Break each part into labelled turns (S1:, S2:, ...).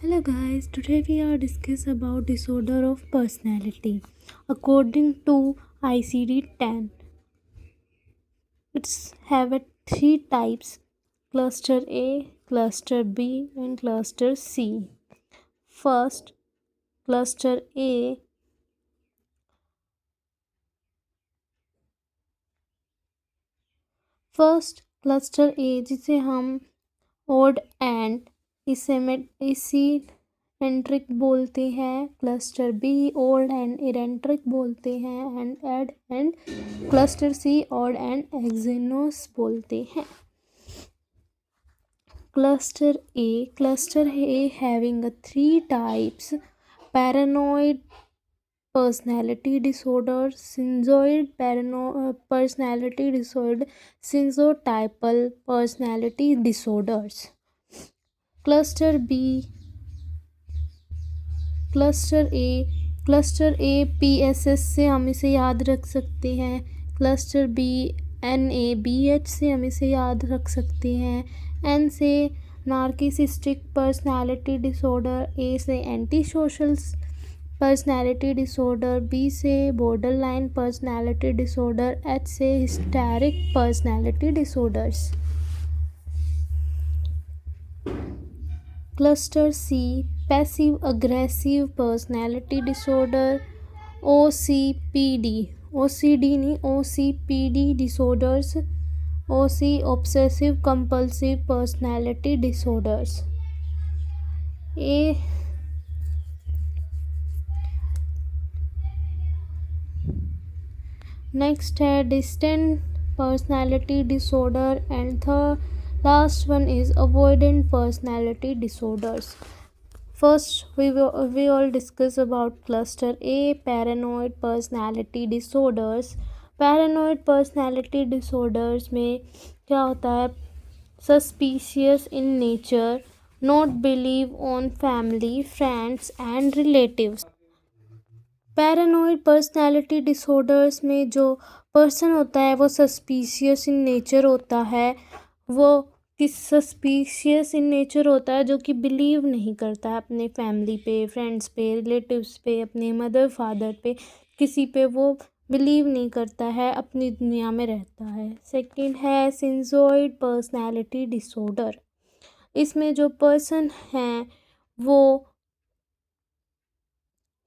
S1: Hello guys, today we are discuss about disorder of personality. According to ICD-10, it's have a three types: cluster A, cluster B, and cluster C. First, cluster A. First cluster A जिसे हम odd and eccentric बोलते हैं, cluster B odd and erratic बोलते हैं, and cluster C odd and एक्सिनोस बोलते हैं. Cluster A having a three types: paranoid personality disorder, schizoid personality disorder, schizotypal personality disorders. Cluster A PSS से हम इसे याद रख सकते हैं. क्लस्टर बी NABH से हम इसे याद रख सकते हैं. N से नार्किसिस्टिक पर्सनालिटी डिसऑर्डर, A से anti social personality disorder, B से बॉर्डरलाइन पर्सनालिटी डिसऑर्डर, H से hysteric personality disorders. Cluster C passive aggressive personality disorder, OCPD नहीं OCPD disorders, OC obsessive compulsive personality disorders. Next है distant personality disorder and the last one is avoidant personality disorders. First we all discuss about cluster A, paranoid personality disorders. Paranoid personality disorders में क्या होता है? Suspicious in nature, not believe on family, friends and relatives. Paranoid personality disorders में जो person होता है वो suspicious in nature होता है. वो सस्पिशियस इन नेचर होता है जो कि बिलीव नहीं करता है अपने फैमिली पे, फ्रेंड्स पे, रिलेटिव्स पे, अपने मदर फादर पे, किसी पे वो बिलीव नहीं करता है, अपनी दुनिया में रहता है. सेकंड है सिंजोइड पर्सनालिटी डिसऑर्डर. इसमें जो पर्सन हैं वो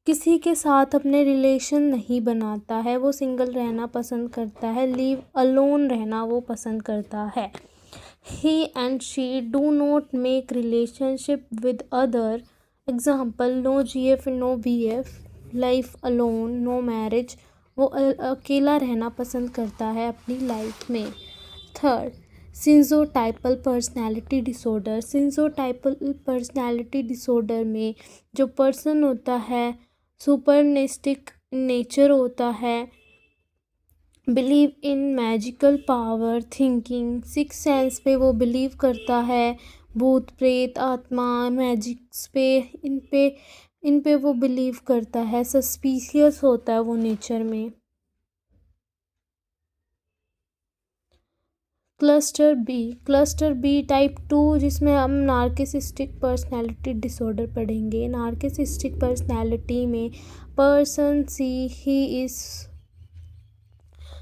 S1: किसी के साथ अपने रिलेशन नहीं बनाता है, वो सिंगल रहना पसंद करता है, लीव अलोन रहना वो पसंद करता है. He and she do not make relationship with other. Example, no GF, no BF, life alone, no marriage. वो अकेला रहना पसंद करता है अपनी लाइफ में. Third, schizotypal personality disorder. Schizotypal personality disorder में जो पर्सन होता है सुपरनेस्टिक नेचर होता है, believe in magical power, thinking, six sense पे वो बिलीव करता है, भूत प्रेत आत्मा मैजिक्स पे इन पे वो बिलीव करता है. सस्पिशियस होता है वो नेचर में. क्लस्टर बी टाइप 2 जिसमें हम नार्किसिस्टिक पर्सनालिटी डिसऑर्डर पढ़ेंगे. नार्किसिस्टिक पर्सनालिटी में person see he is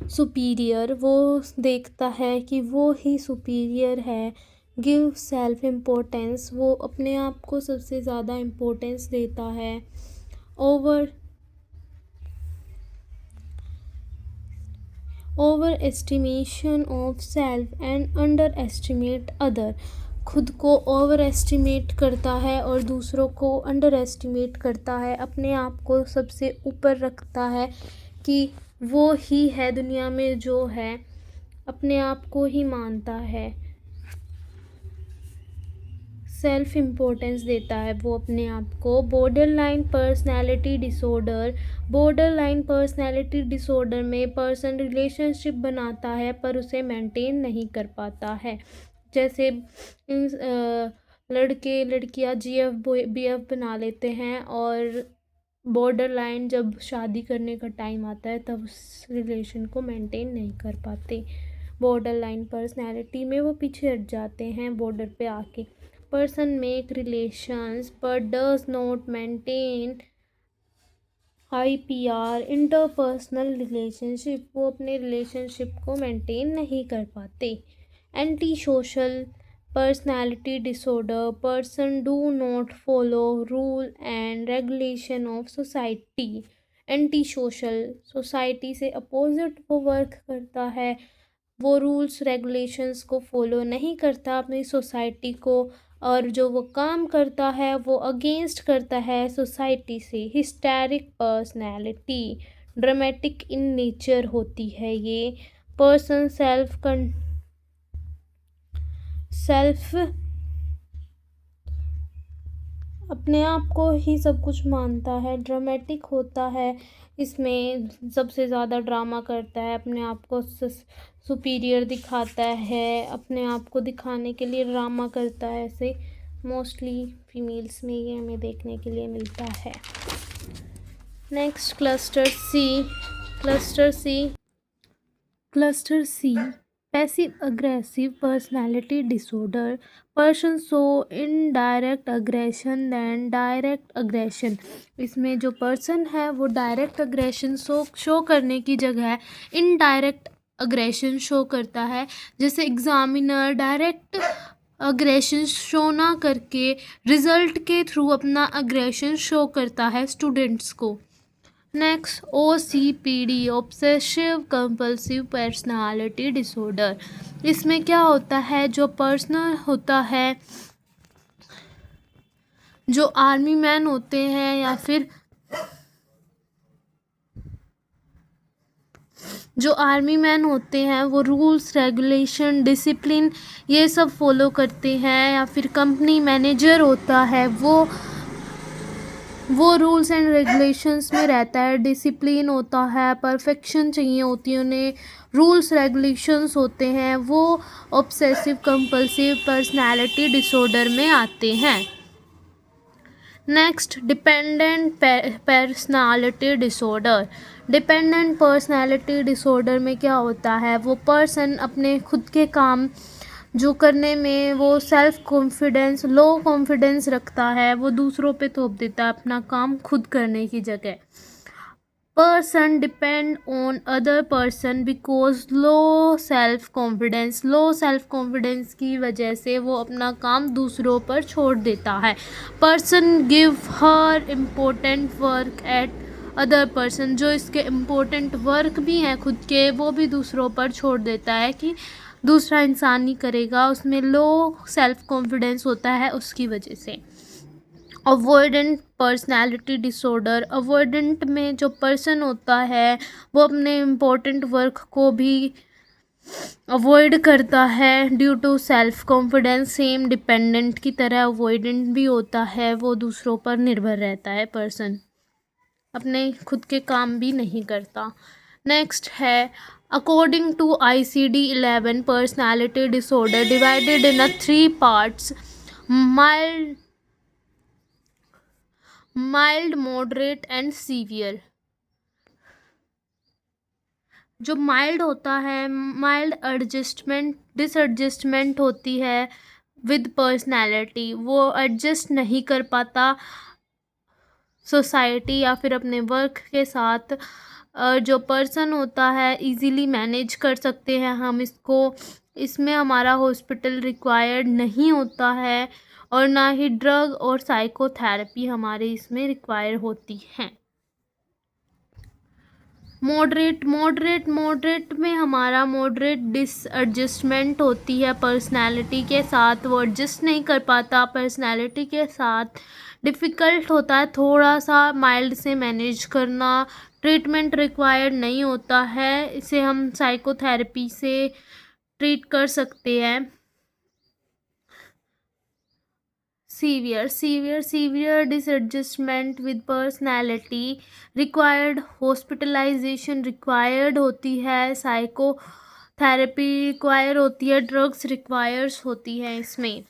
S1: superior, वो देखता है कि वो ही सुपीरियर है. गिव सेल्फ इम्पोर्टेंस, वो अपने आप को सबसे ज़्यादा इम्पोर्टेंस देता है. Overestimation of self and underestimate other. खुद को ओवर एस्टिमेट करता है और दूसरों को अंडर एस्टिमेट करता है, अपने आप को सबसे ऊपर रखता है कि वो ही है दुनिया में जो है, अपने आप को ही मानता है, सेल्फ इम्पोर्टेंस देता है वो अपने आप को. Borderline personality disorder. Borderline personality disorder में पर्सन रिलेशनशिप बनाता है पर उसे मेंटेन नहीं कर पाता है. जैसे लड़के लड़कियां GF BF बना लेते हैं और बॉर्डर लाइन जब शादी करने का टाइम आता है तब उस रिलेशन को मेंटेन नहीं कर पाते. बॉर्डर लाइन पर्सनैलिटी में वो पीछे हट जाते हैं बॉर्डर पे आके. person make relations but does not maintain IPR interpersonal relationship, वो अपने रिलेशनशिप को मेंटेन नहीं कर पाते। Anti social personality disorder, person do not follow rule and regulation of society. Anti social, society से अपोजिट वो वर्क करता है, वो रूल्स रेगुलेशंस को फॉलो नहीं करता अपनी सोसाइटी को, और जो वो काम करता है वो अगेंस्ट करता है सोसाइटी से। Historic personality, dramatic in nature होती है ये। पर्सन सेल्फ अपने आप को ही सब कुछ मानता है, ड्रामेटिक होता है, इसमें सबसे ज़्यादा ड्रामा करता है, अपने आप को सुपीरियर दिखाता है, अपने आप को दिखाने के लिए ड्रामा करता है। ऐसे मोस्टली फीमेल्स में ये हमें देखने के लिए मिलता है। Next cluster C passive aggressive personality disorder, person show indirect aggression than direct aggression. इसमें जो पर्सन है वो डायरेक्ट अग्रेशन शो करने की जगह इनडायरेक्ट अग्रेशन शो करता है। जैसे एग्जामिनर डायरेक्ट अग्रेशन शो ना करके रिजल्ट के थ्रू अपना अग्रेशन शो करता है स्टूडेंट्स को। Next OCPD, obsessive compulsive personality disorder. इसमें क्या होता है, जो पर्सनल होता है, जो आर्मी मैन होते हैं या फिर जो आर्मी मैन होते हैं वो रूल्स रेगुलेशन डिसिप्लिन ये सब फॉलो करते हैं, या फिर कंपनी मैनेजर होता है वो रूल्स एंड रेगुलेशंस में रहता है, डिसिप्लिन होता है, परफेक्शन चाहिए होती है उन्हें, रूल्स रेगुलेशंस होते हैं, वो ऑब्सेसिव कंपल्सिव पर्सनालिटी डिसऑर्डर में आते हैं। Next dependent personality disorder. Dependent personality disorder में क्या होता है, वो पर्सन अपने खुद के काम जो करने में वो सेल्फ कॉन्फिडेंस लो कॉन्फिडेंस रखता है, वो दूसरों पे थोप देता है अपना काम खुद करने की जगह। Person depend on other person because low self confidence की वजह से वो अपना काम दूसरों पर छोड़ देता है। Person give her important work at other person, जो इसके इम्पोर्टेंट वर्क भी हैं खुद के वो भी दूसरों पर छोड़ देता है कि दूसरा इंसान ही करेगा, उसमें लो सेल्फ कॉन्फिडेंस होता है उसकी वजह से। अवॉइडेंट पर्सनालिटी डिसऑर्डर, अवॉइडेंट में जो पर्सन होता है वो अपने इम्पोर्टेंट वर्क को भी अवॉइड करता है due to self confidence. Same dependent की तरह अवॉइडेंट भी होता है, वो दूसरों पर निर्भर रहता है पर्सन, अपने खुद के काम भी नहीं करता। नेक्स्ट है according to ICD-11 personality disorder divided in 3 parts, mild moderate and severe. जो माइल्ड होता है, माइल्ड डिसएडजस्टमेंट होती है विद पर्सनैलिटी, वो एडजस्ट नहीं कर पाता सोसाइटी या फिर अपने वर्क के साथ। जो पर्सन होता है इजीली मैनेज कर सकते हैं हम इसको, इसमें हमारा हॉस्पिटल रिक्वायर्ड नहीं होता है और ना ही ड्रग और साइकोथेरेपी हमारे इसमें रिक्वायर होती हैं। मॉडरेट में हमारा मॉडरेट डिसएडजस्टमेंट होती है पर्सनालिटी के साथ, वो एडजस्ट नहीं कर पाता पर्सनालिटी के साथ, डिफ़िकल्ट होता है थोड़ा सा माइल्ड से मैनेज करना, ट्रीटमेंट रिक्वायर्ड नहीं होता है, इसे हम साइकोथेरेपी से ट्रीट कर सकते हैं। Severe disadjustment with personality required hospitalisation required होती है, साइकोथेरेपी रिक्वायर होती है, ड्रग्स रिक्वायर्स होती है इसमें।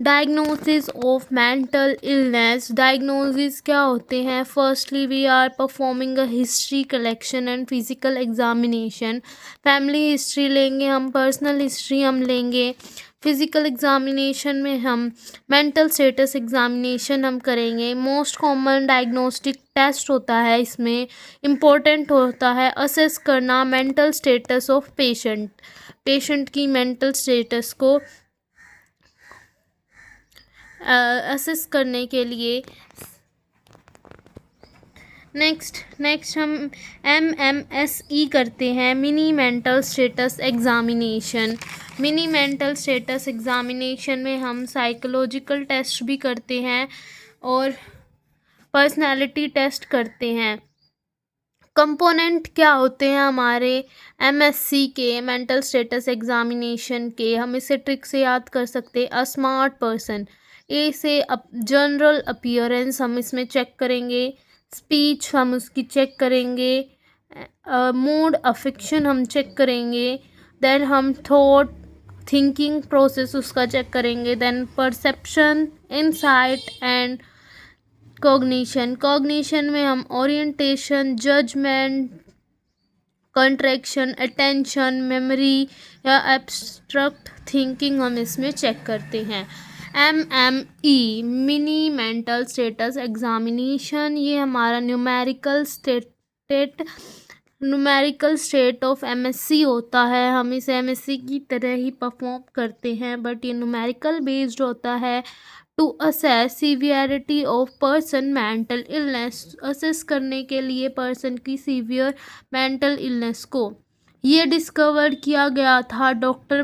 S1: Diagnosis of mental illness, diagnosis क्या होते हैं, firstly we are performing a history collection and physical examination, family history लेंगे हम, पर्सनल हिस्ट्री हम लेंगे, फिज़िकल एग्ज़ामिनेशन में हम मेंटल स्टेटस एग्ज़ामिनेशन हम करेंगे। मोस्ट कॉमन डायग्नोस्टिक टेस्ट होता है, इसमें इम्पोर्टेंट होता है असेस करना मेंटल स्टेटस ऑफ पेशेंट की मेंटल स्टेटस को असेस करने के लिए। नेक्स्ट हम MMSE करते हैं, mini mental status examination. Mini mental status examination में हम साइकोलॉजिकल टेस्ट भी करते हैं और पर्सनालिटी टेस्ट करते हैं। कंपोनेंट क्या होते हैं हमारे MSC के मेंटल स्टेटस एग्ज़ामिनेशन के, हम इसे ट्रिक से याद कर सकते हैं। अ स्मार्ट पर्सन, ए से जनरल अपीयरेंस हम इसमें चेक करेंगे, स्पीच हम उसकी चेक करेंगे, मूड अफेक्शन हम चेक करेंगे, देन हम थॉट थिंकिंग प्रोसेस उसका चेक करेंगे, then perception, insight and cognition में हम orientation, judgement, contraction, attention, memory या एब्स्ट्रैक्ट थिंकिंग हम इसमें चेक करते हैं। MME mini mental status examination, ये हमारा न्यूमेरिकल स्टेट ऑफ MSC होता है। हम इसे MSC की तरह ही परफॉर्म करते हैं, बट ये न्यूमेरिकल बेस्ड होता है to assess severity of person mental illness, assess करने के लिए पर्सन की सीवियर मेंटल इलनेस को। ये डिस्कवर किया गया था डॉक्टर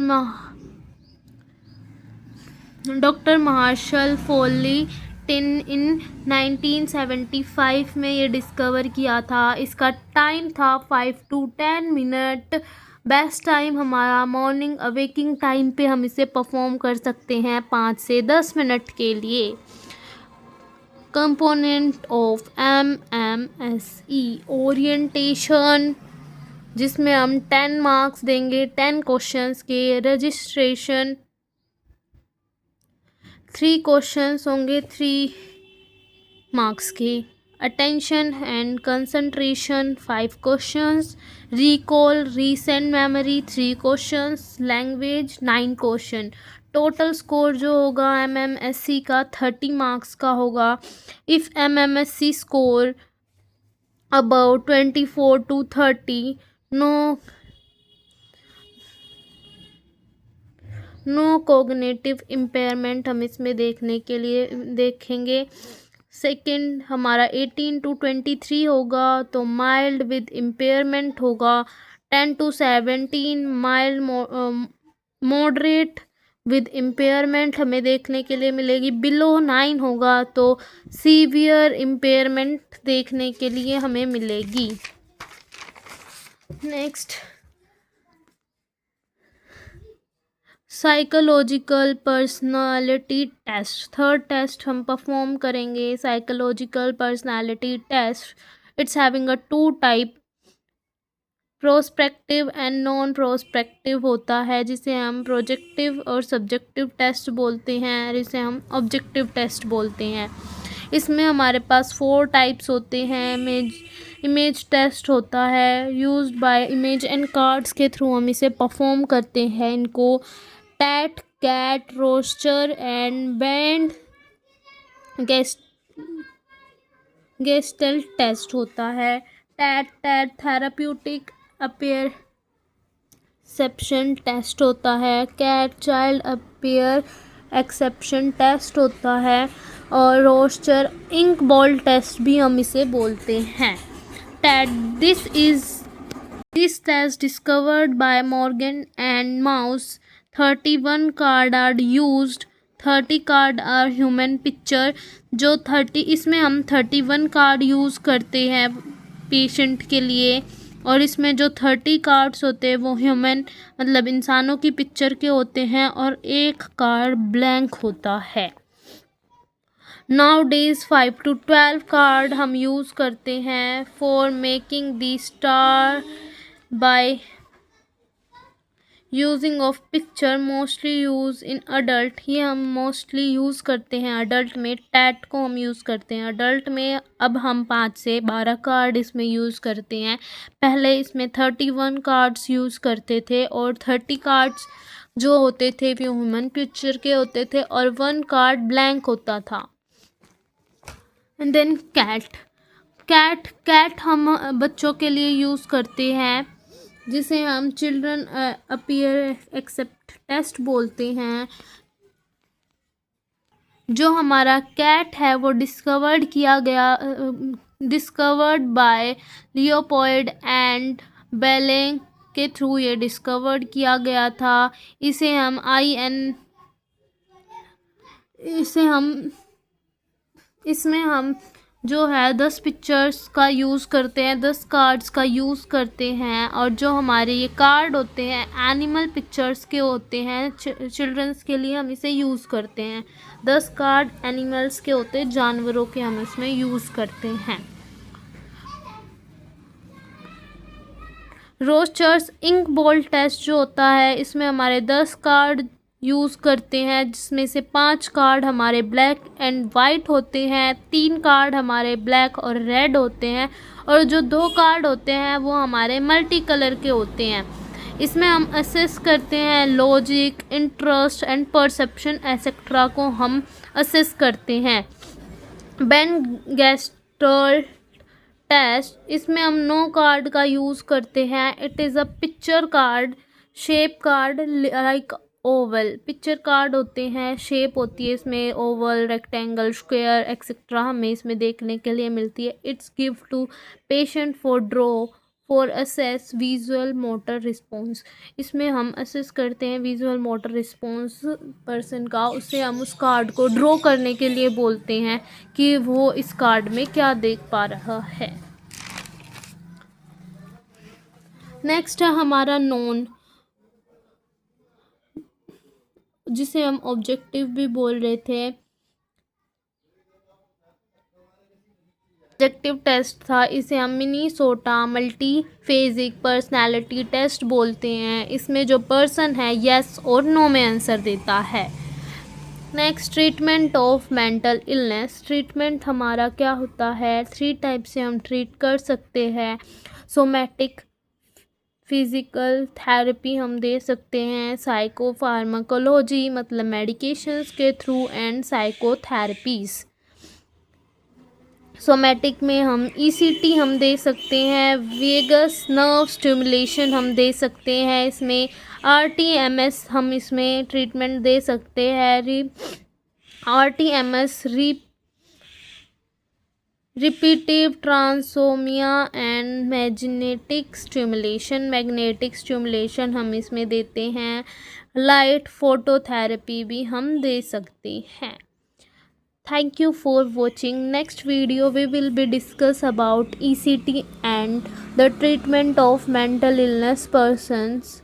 S1: मार्शल फोली इन 1975 में ये डिस्कवर किया था। इसका टाइम था 5 to 10 मिनट। बेस्ट टाइम हमारा मॉर्निंग अवेकिंग टाइम पे हम इसे परफॉर्म कर सकते हैं 5 से 10 मिनट के लिए। कंपोनेंट ऑफ MMSE ओरिएंटेशन, जिसमें हम 10 मार्क्स देंगे 10 क्वेश्चंस के। रजिस्ट्रेशन 3 क्वेश्चंस होंगे 3 मार्क्स के। Attention and concentration 5 questions. Recall recent memory 3 questions. Language 9 question. Total score जो होगा MMSC का 30 मार्क्स का होगा। If MMSC score about 24 to 30, no cognitive impairment हम इसमें देखने के लिए देखेंगे। सेकंड हमारा 18 to 23 होगा तो माइल्ड विद इम्पेयरमेंट होगा। 10 to 17 mild moderate with impairment हमें देखने के लिए मिलेगी। बिलो 9 होगा तो सीवियर इम्पेयरमेंट देखने के लिए हमें मिलेगी। Next psychological personality test, third test हम परफॉर्म करेंगे psychological personality test. It's having a 2 type, prospective and non prospective होता है, जिसे हम प्रोजेक्टिव और सब्जेक्टिव टेस्ट बोलते हैं, जिसे हम ऑब्जेक्टिव टेस्ट बोलते हैं। इसमें हमारे पास 4 टाइप्स होते हैं। इमेज टेस्ट होता है, used by image and cards के थ्रू हम इसे परफॉर्म करते हैं इनको। TAT, CAT, Rorschach and Bender Gestalt test होता है। टैट थेराप्यूटिक अपेयरसेप्शन टेस्ट होता है। CAT child apperception test होता है। और रोस्टर इंक बॉल टेस्ट भी हम इसे बोलते हैं। TAT this test discovered by Morgan and Mouse. 31 card are used, 30 card are human picture. जो 30 इसमें हम 31 कार्ड यूज़ करते हैं पेशेंट के लिए, और इसमें जो 30 कार्ड्स होते हैं वो ह्यूमन मतलब इंसानों की पिक्चर के होते हैं, और एक कार्ड ब्लैंक होता है। नाउ डेज 5 to 12 कार्ड हम यूज़ करते हैं for making the star by using of picture, mostly use in adult. ये हम मोस्टली यूज़ करते हैं अडल्ट में। टैट को हम यूज़ करते हैं अडल्ट में। अब हम 5 से 12 कार्ड इसमें यूज़ करते हैं। पहले इसमें 31 कार्ड्स यूज़ करते थे और 30 कार्ड्स जो होते थे वो ह्यूमन पिक्चर के होते थे और 1 कार्ड ब्लैंक होता था। एंड देन कैट हम बच्चों के लिए यूज़ करते हैं, जिसे हम चिल्ड्रन अपीयर एक्सेप्ट टेस्ट बोलते हैं। जो हमारा कैट है वो डिस्कवर्ड बाय लियोपोल्ड एंड बेलेंग के थ्रू ये डिस्कवर्ड किया गया था। इसे हम इसमें हम जो है 10 पिक्चर्स का यूज़ करते हैं, 10 कार्ड्स का यूज़ करते हैं। और जो हमारे ये कार्ड होते हैं एनिमल पिक्चर्स के होते हैं, चिल्ड्रंस के लिए हम इसे यूज़ करते हैं। 10 कार्ड एनिमल्स के होते हैं, जानवरों के हम इसमें यूज़ करते हैं। रोस्टर्स इंक बोल्ट टेस्ट जो होता है, इसमें हमारे 10 कार्ड यूज़ करते हैं, जिसमें से 5 कार्ड हमारे ब्लैक एंड वाइट होते हैं, 3 कार्ड हमारे ब्लैक और रेड होते हैं, और जो 2 कार्ड होते हैं वो हमारे मल्टी कलर के होते हैं। इसमें हम असेस करते हैं logic, interest and perception etcetera को हम असेस करते हैं। बेन गेस्टर्ट टेस्ट, इसमें हम 9 कार्ड का यूज़ करते हैं। It is a picture card, shape card like Oval. Picture card होते हैं, शेप होती है इसमें ओवल, रेक्टेंगल, स्क्वायर एक्सेट्रा हमें इसमें देखने के लिए मिलती है। It's give to patient for draw for assess visual motor response. इसमें हम असेस करते हैं विजुअल मोटर रिस्पॉन्स पर्सन का, उससे हम उस कार्ड को ड्रॉ करने के लिए बोलते हैं कि वो इस कार्ड में क्या देख पा रहा है। नेक्स्ट है हमारा नोन, जिसे हम ऑब्जेक्टिव भी बोल रहे थे। ऑब्जेक्टिव टेस्ट था, इसे हम मिनीसोटा मल्टीफेजिक पर्सनालिटी टेस्ट बोलते हैं। इसमें जो पर्सन है यस और नो में आंसर देता है। Next, treatment of mental illness. Treatment हमारा क्या होता है, 3 टाइप से हम ट्रीट कर सकते हैं। सोमैटिक, फिज़िकल थेरेपी हम दे सकते हैं, साइको फार्माकोलॉजी मतलब मेडिकेशंस के थ्रू, एंड साइकोथेरेपीज़। सोमैटिक में हम ईसीटी हम दे सकते हैं, वेगस नर्व स्टिमुलेशन हम दे सकते हैं, इसमें आरटीएमएस हम इसमें ट्रीटमेंट दे सकते हैं। RTMS repetitive transcranial and magnetic stimulation हम इसमें देते हैं। लाइट फोटोथेरेपी भी हम दे सकते हैं। Thank you for watching. Next video we will be discuss about ECT and the treatment of mental illness persons.